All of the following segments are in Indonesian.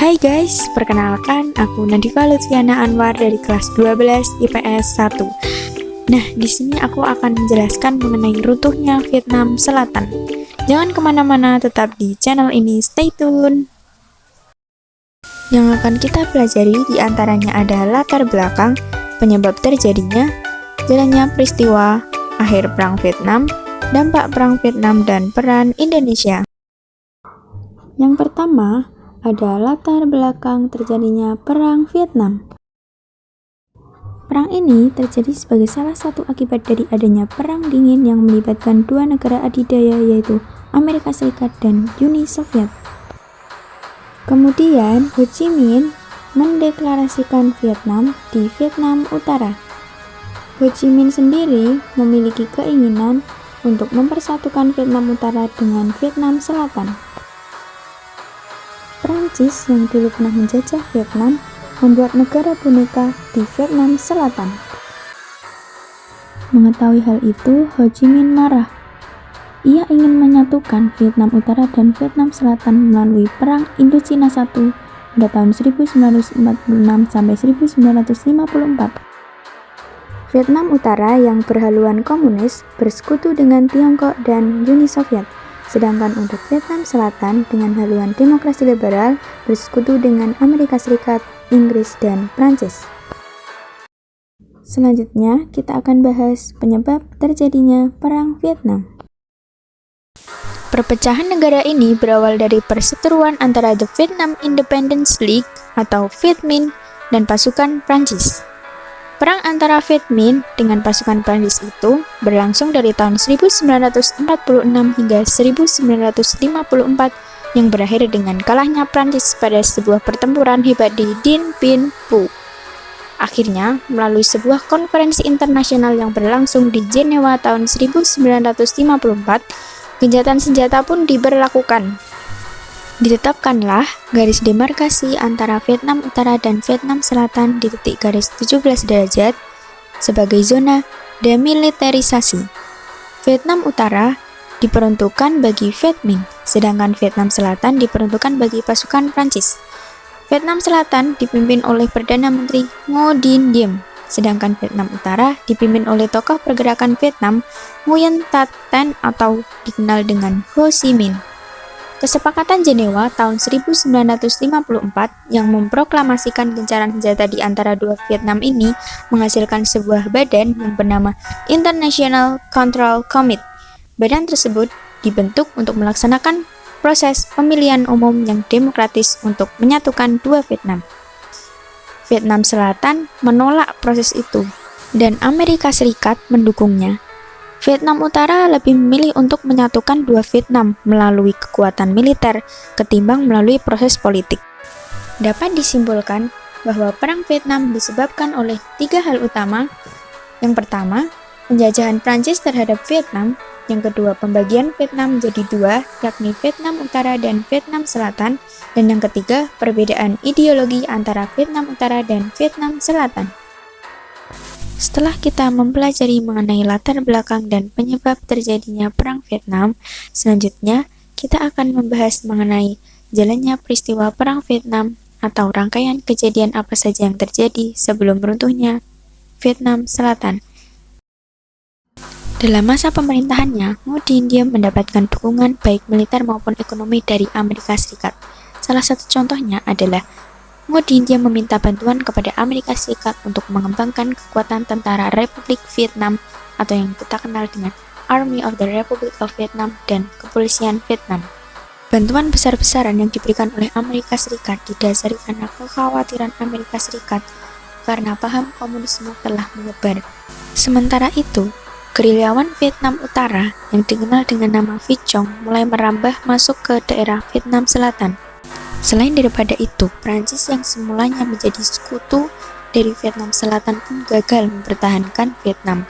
Hai guys, perkenalkan aku Nadifa Lutfiana Anwar dari kelas 12 IPS 1. Nah, di sini aku akan menjelaskan mengenai runtuhnya Vietnam Selatan. Jangan kemana-mana, tetap di channel ini, stay tune. Yang akan kita pelajari diantaranya ada latar belakang, penyebab terjadinya, jalannya peristiwa, akhir Perang Vietnam, dampak Perang Vietnam, dan peran Indonesia. Yang pertama, ada latar belakang terjadinya Perang Vietnam. Perang ini terjadi sebagai salah satu akibat dari adanya Perang Dingin yang melibatkan dua negara adidaya yaitu Amerika Serikat dan Uni Soviet. Kemudian Ho Chi Minh mendeklarasikan Vietnam di Vietnam Utara. Ho Chi Minh sendiri memiliki keinginan untuk mempersatukan Vietnam Utara dengan Vietnam Selatan. Prancis yang dulu pernah menjajah Vietnam membuat negara boneka di Vietnam Selatan. Mengetahui hal itu, Ho Chi Minh marah. Ia ingin menyatukan Vietnam Utara dan Vietnam Selatan melalui Perang Indochina I pada tahun 1946 sampai 1954. Vietnam Utara yang berhaluan komunis bersekutu dengan Tiongkok dan Uni Soviet. Sedangkan untuk Vietnam Selatan dengan haluan demokrasi liberal bersekutu dengan Amerika Serikat, Inggris, dan Prancis. Selanjutnya, kita akan bahas penyebab terjadinya Perang Vietnam. Perpecahan negara ini berawal dari perseteruan antara The Vietnam Independence League atau Viet Minh dan pasukan Prancis. Perang antara Viet Minh dengan pasukan Prancis itu berlangsung dari tahun 1946 hingga 1954 yang berakhir dengan kalahnya Prancis pada sebuah pertempuran hebat di Dien Bien Phu. Akhirnya, melalui sebuah konferensi internasional yang berlangsung di Jenewa tahun 1954, gencatan senjata pun diberlakukan. Ditetapkanlah garis demarkasi antara Vietnam Utara dan Vietnam Selatan di titik garis 17 derajat sebagai zona demilitarisasi. Vietnam Utara diperuntukkan bagi Viet Minh, sedangkan Vietnam Selatan diperuntukkan bagi pasukan Prancis. Vietnam Selatan dipimpin oleh Perdana Menteri Ngo Dinh Diem, sedangkan Vietnam Utara dipimpin oleh tokoh pergerakan Vietnam Nguyen That Thanh atau dikenal dengan Ho Chi Minh. Kesepakatan Jenewa tahun 1954 yang memproklamasikan gencaran senjata di antara dua Vietnam ini menghasilkan sebuah badan yang bernama International Control Committee. Badan tersebut dibentuk untuk melaksanakan proses pemilihan umum yang demokratis untuk menyatukan dua Vietnam. Vietnam Selatan menolak proses itu, dan Amerika Serikat mendukungnya. Vietnam Utara lebih memilih untuk menyatukan dua Vietnam melalui kekuatan militer ketimbang melalui proses politik. Dapat disimpulkan bahwa Perang Vietnam disebabkan oleh tiga hal utama. Yang pertama, penjajahan Prancis terhadap Vietnam. Yang kedua, pembagian Vietnam menjadi dua, yakni Vietnam Utara dan Vietnam Selatan. Dan yang ketiga, perbedaan ideologi antara Vietnam Utara dan Vietnam Selatan. Setelah kita mempelajari mengenai latar belakang dan penyebab terjadinya Perang Vietnam, selanjutnya kita akan membahas mengenai jalannya peristiwa Perang Vietnam atau rangkaian kejadian apa saja yang terjadi sebelum runtuhnya Vietnam Selatan. Dalam masa pemerintahannya, Ngo Dinh Diem mendapatkan dukungan baik militer maupun ekonomi dari Amerika Serikat. Salah satu contohnya adalah Ngo Dinh Diem meminta bantuan kepada Amerika Serikat untuk mengembangkan kekuatan tentara Republik Vietnam atau yang kita kenal dengan Army of the Republic of Vietnam dan Kepolisian Vietnam. Bantuan besar-besaran yang diberikan oleh Amerika Serikat didasari karena kekhawatiran Amerika Serikat karena paham komunisme telah menyebar. Sementara itu, gerilyawan Vietnam Utara yang dikenal dengan nama Viet Cong mulai merambah masuk ke daerah Vietnam Selatan. Selain daripada itu, Prancis yang semulanya menjadi sekutu dari Vietnam Selatan pun gagal mempertahankan Vietnam.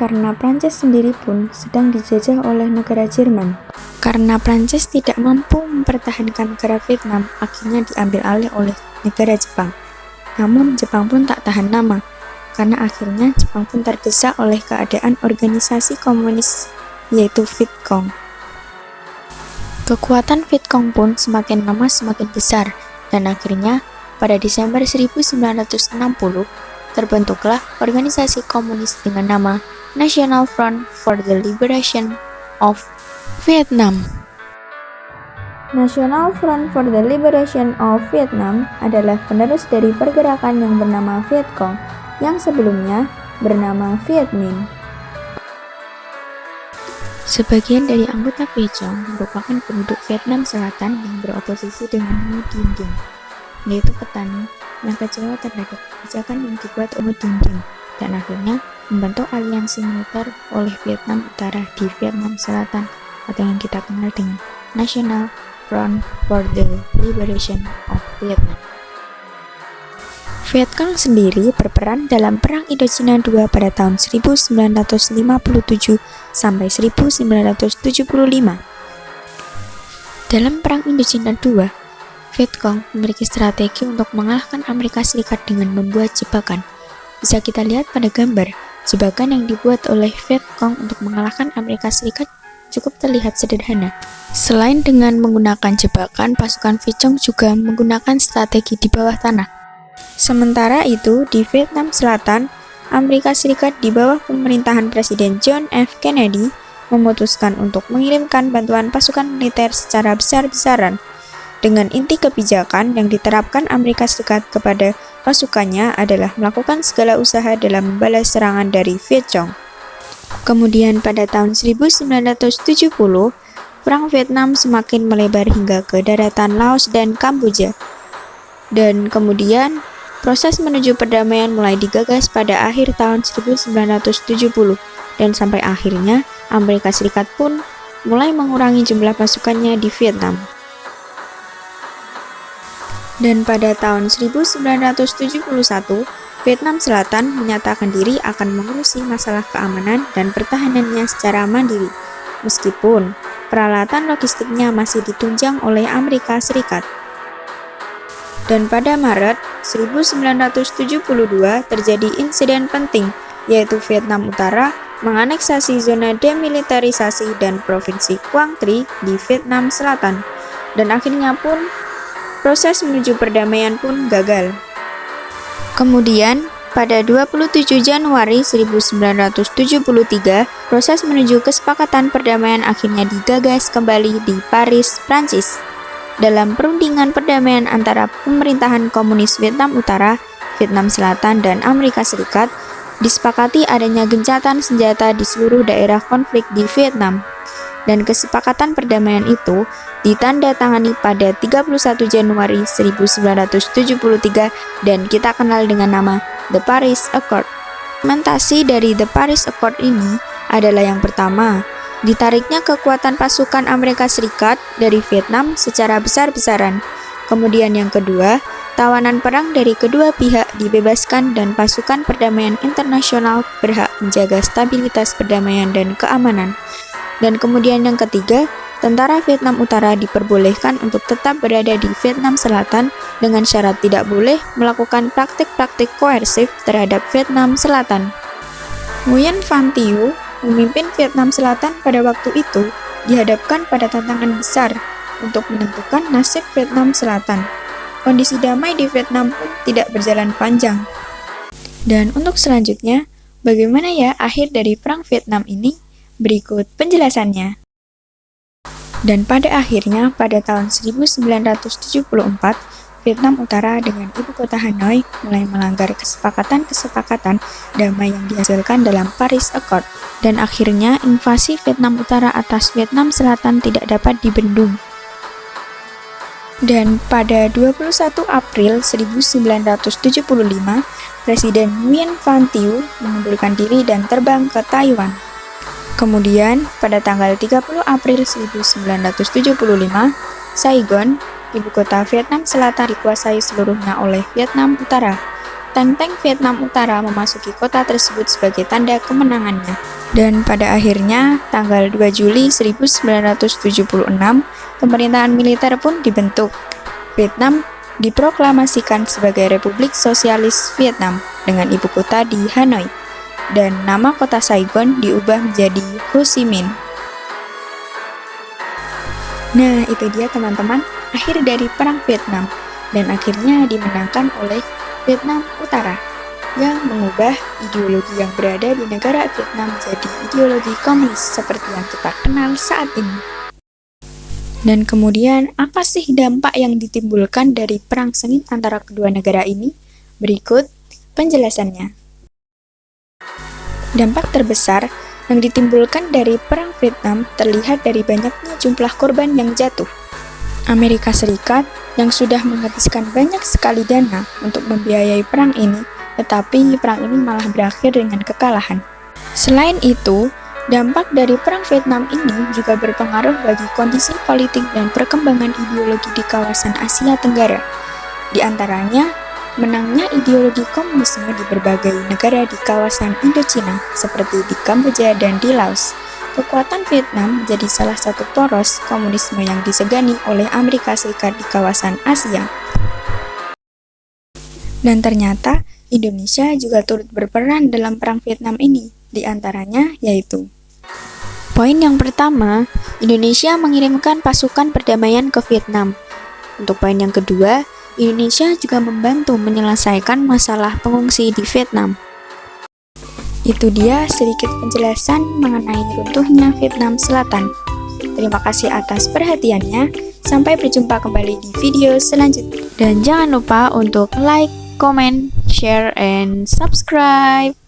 Karena Prancis sendiri pun sedang dijajah oleh negara Jerman. Karena Prancis tidak mampu mempertahankan negara Vietnam, akhirnya diambil alih oleh negara Jepang. Namun Jepang pun tak tahan lama, karena akhirnya Jepang pun terdesak oleh keadaan organisasi komunis yaitu Viet Cong. Kekuatan Viet Cong pun semakin lama semakin besar, Dan akhirnya, pada Desember 1960, terbentuklah organisasi komunis dengan nama National Front for the Liberation of Vietnam. National Front for the Liberation of Vietnam adalah penerus dari pergerakan yang bernama Viet Cong, yang sebelumnya bernama Viet Minh. Sebagian dari anggota Viet Cong merupakan penduduk Vietnam Selatan yang beroposisi dengan Ngo Dinh Diem, yaitu petani yang kecewa terhadap kebijakan yang dibuat Ngo Dinh Diem, dan akhirnya membentuk aliansi militer oleh Vietnam Utara di Vietnam Selatan atau yang kita kenal dengan National Front for the Liberation of Vietnam. Viet Cong sendiri berperan dalam Perang Indochina II pada tahun 1957 sampai 1975. Dalam Perang Indochina II, Viet Cong memiliki strategi untuk mengalahkan Amerika Serikat dengan membuat jebakan. Bisa kita lihat pada gambar, jebakan yang dibuat oleh Viet Cong untuk mengalahkan Amerika Serikat cukup terlihat sederhana. Selain dengan menggunakan jebakan, pasukan Viet Cong juga menggunakan strategi di bawah tanah. Sementara itu, di Vietnam Selatan, Amerika Serikat di bawah pemerintahan Presiden John F. Kennedy memutuskan untuk mengirimkan bantuan pasukan militer secara besar-besaran. Dengan inti kebijakan yang diterapkan Amerika Serikat kepada pasukannya adalah melakukan segala usaha dalam membalas serangan dari Viet Cong. Kemudian pada tahun 1970, Perang Vietnam semakin melebar hingga ke daratan Laos dan Kamboja. Dan kemudian, proses menuju perdamaian mulai digagas pada akhir tahun 1970, dan sampai akhirnya Amerika Serikat pun mulai mengurangi jumlah pasukannya di Vietnam. Dan pada tahun 1971, Vietnam Selatan menyatakan diri akan mengurusi masalah keamanan dan pertahanannya secara mandiri, meskipun peralatan logistiknya masih ditunjang oleh Amerika Serikat. Dan pada Maret 1972 terjadi insiden penting, yaitu Vietnam Utara menganeksasi zona demilitarisasi dan provinsi Quang Tri di Vietnam Selatan, dan akhirnya pun proses menuju perdamaian pun gagal. Kemudian, pada 27 Januari 1973, proses menuju kesepakatan perdamaian akhirnya digagas kembali di Paris, Prancis. Dalam perundingan perdamaian antara pemerintahan komunis Vietnam Utara, Vietnam Selatan, dan Amerika Serikat, disepakati adanya gencatan senjata di seluruh daerah konflik di Vietnam. Dan kesepakatan perdamaian itu ditandatangani pada 31 Januari 1973 dan kita kenal dengan nama The Paris Accord. Implementasi dari The Paris Accord ini adalah yang pertama, ditariknya kekuatan pasukan Amerika Serikat dari Vietnam secara besar-besaran. Kemudian yang kedua, tawanan perang dari kedua pihak dibebaskan dan pasukan perdamaian internasional berhak menjaga stabilitas perdamaian dan keamanan. Dan kemudian yang ketiga, tentara Vietnam Utara diperbolehkan untuk tetap berada di Vietnam Selatan dengan syarat tidak boleh melakukan praktik-praktik koersif terhadap Vietnam Selatan. Nguyen Van Thieu, pemimpin Vietnam Selatan pada waktu itu, dihadapkan pada tantangan besar untuk menentukan nasib Vietnam Selatan. Kondisi damai di Vietnam pun tidak berjalan panjang. Dan untuk selanjutnya, bagaimana ya akhir dari Perang Vietnam ini? Berikut penjelasannya. Dan pada akhirnya, pada tahun 1974, Vietnam Utara dengan ibu kota Hanoi mulai melanggar kesepakatan-kesepakatan damai yang dihasilkan dalam Paris Accord. Dan akhirnya, invasi Vietnam Utara atas Vietnam Selatan tidak dapat dibendung. Dan pada 21 April 1975, Presiden Nguyen Van Thieu mengundurkan diri dan terbang ke Taiwan. Kemudian, pada tanggal 30 April 1975, Saigon, ibu kota Vietnam Selatan, dikuasai seluruhnya oleh Vietnam Utara. Tank-tank Vietnam Utara memasuki kota tersebut sebagai tanda kemenangannya. Dan pada akhirnya, tanggal 2 Juli 1976, pemerintahan militer pun dibentuk. Vietnam diproklamasikan sebagai Republik Sosialis Vietnam dengan ibu kota di Hanoi. Dan nama kota Saigon diubah menjadi Ho Chi Minh. Nah, itu dia teman-teman, akhir dari Perang Vietnam. dan akhirnya dimenangkan oleh Vietnam Utara yang mengubah ideologi yang berada di negara Vietnam menjadi ideologi komunis seperti yang kita kenal saat ini. Dan kemudian, apa sih dampak yang ditimbulkan dari perang sengit antara kedua negara ini? Berikut penjelasannya. Dampak terbesar yang ditimbulkan dari perang Vietnam terlihat dari banyaknya jumlah korban yang jatuh. Amerika Serikat yang sudah menghabiskan banyak sekali dana untuk membiayai perang ini, tetapi perang ini malah berakhir dengan kekalahan. Selain itu, dampak dari perang Vietnam ini juga berpengaruh bagi kondisi politik dan perkembangan ideologi di kawasan Asia Tenggara. Di antaranya, menangnya ideologi komunisme di berbagai negara di kawasan Indochina, seperti di Kamboja dan di Laos. Kekuatan Vietnam menjadi salah satu poros komunisme yang disegani oleh Amerika Serikat di kawasan Asia. Dan ternyata, Indonesia juga turut berperan dalam perang Vietnam ini, di antaranya yaitu poin yang pertama, Indonesia mengirimkan pasukan perdamaian ke Vietnam. Untuk poin yang kedua, Indonesia juga membantu menyelesaikan masalah pengungsi di Vietnam. Itu dia sedikit penjelasan mengenai runtuhnya Vietnam Selatan. Terima kasih atas perhatiannya. Sampai berjumpa kembali di video selanjutnya. Dan jangan lupa untuk like, comment, share, and subscribe.